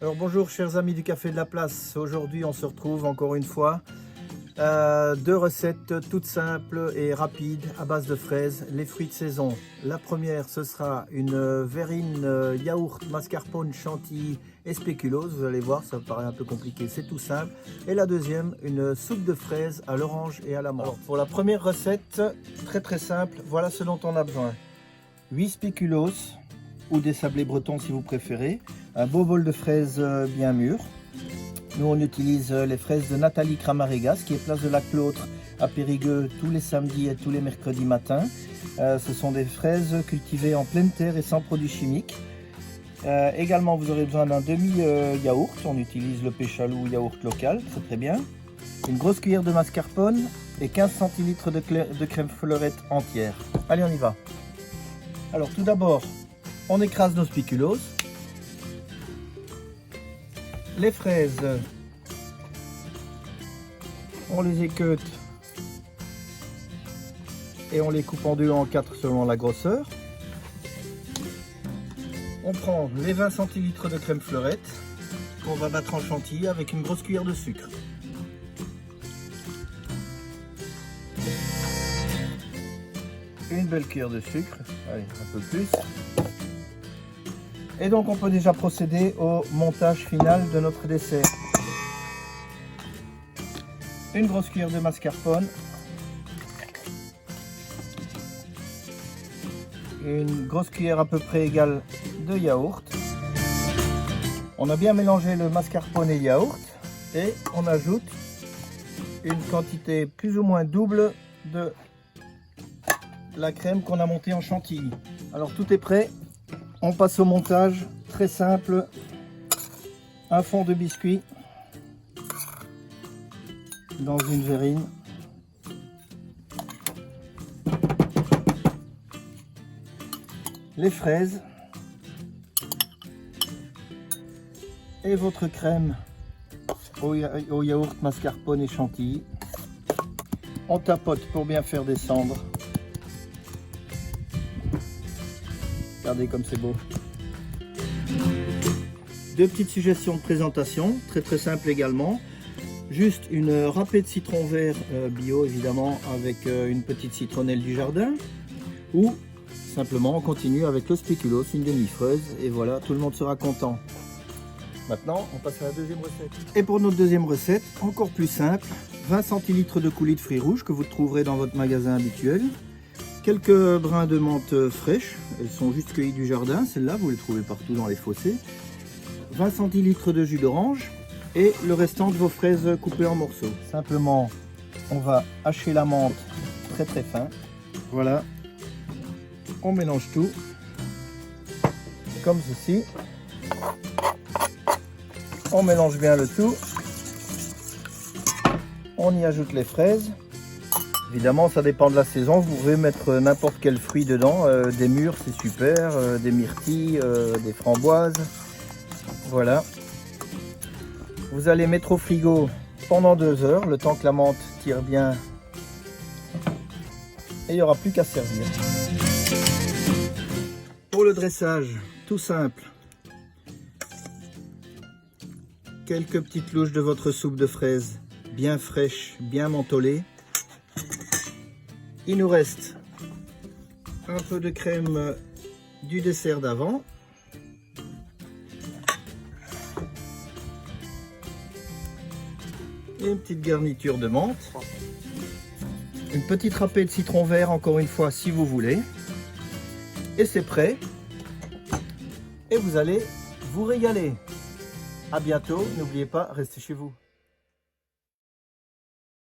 Alors bonjour chers amis du Café de la Place, aujourd'hui on se retrouve encore une fois. Deux recettes toutes simples et rapides à base de fraises, les fruits de saison. La première ce sera une verrine yaourt mascarpone chantilly et spéculoos, vous allez voir ça paraît un peu compliqué, c'est tout simple. Et la deuxième une soupe de fraises à l'orange et à la menthe. Alors pour la première recette, très simple, voilà ce dont on a besoin. 8 spéculoos ou des sablés bretons si vous préférez, un beau bol de fraises bien mûres. Nous on utilise les fraises de Nathalie Cramarigas qui est place de la Clôtre à Périgueux tous les samedis et tous les mercredis matins. Ce sont des fraises cultivées en pleine terre et sans produits chimiques. Également vous aurez besoin d'un demi yaourt, on utilise le Péchalou yaourt local, c'est très bien. Une grosse cuillère de mascarpone et 15 centilitres de crème fleurette entière. Allez on y va. Alors tout d'abord on écrase nos spéculoos. Les fraises, on les équeute et on les coupe en deux en 4 selon la grosseur. On prend les 20 centilitres de crème fleurette qu'on va battre en chantilly avec une grosse cuillère de sucre. Une belle cuillère de sucre, allez un peu plus. Et donc on peut déjà procéder au montage final de notre dessert. Une grosse cuillère de mascarpone. Une grosse cuillère à peu près égale de yaourt. On a bien mélangé le mascarpone et le yaourt. Et on ajoute une quantité plus ou moins double de la crème qu'on a montée en chantilly. Alors tout est prêt. On passe au montage, très simple, un fond de biscuit dans une verrine, les fraises et votre crème au yaourt mascarpone et chantilly. On tapote pour bien faire descendre. Regardez comme c'est beau. Deux petites suggestions de présentation, très simple également. Juste une râpée de citron vert bio évidemment avec une petite citronnelle du jardin. Ou simplement on continue avec le spéculoos, une demi-fraise et voilà, tout le monde sera content. Maintenant on passe à la deuxième recette. Et pour notre deuxième recette, encore plus simple, 20 centilitres de coulis de fruits rouges que vous trouverez dans votre magasin habituel. Quelques brins de menthe fraîches, elles sont juste cueillies du jardin, celles-là vous les trouvez partout dans les fossés. 20 centilitres de jus d'orange et le restant de vos fraises coupées en morceaux. Simplement, on va hacher la menthe très fin. Voilà, on mélange tout comme ceci. On mélange bien le tout. On y ajoute les fraises. Évidemment, ça dépend de la saison. Vous pouvez mettre n'importe quel fruit dedans. Des mûres, c'est super. Des myrtilles, des framboises. Voilà. Vous allez mettre au frigo pendant 2 heures, le temps que la menthe tire bien. Et il n'y aura plus qu'à servir. Pour le dressage, tout simple. Quelques petites louches de votre soupe de fraises, bien fraîche, bien mentholée. Il nous reste un peu de crème du dessert d'avant. Et une petite garniture de menthe. Une petite râpée de citron vert encore une fois si vous voulez. Et c'est prêt. Et vous allez vous régaler. À bientôt. N'oubliez pas, restez chez vous.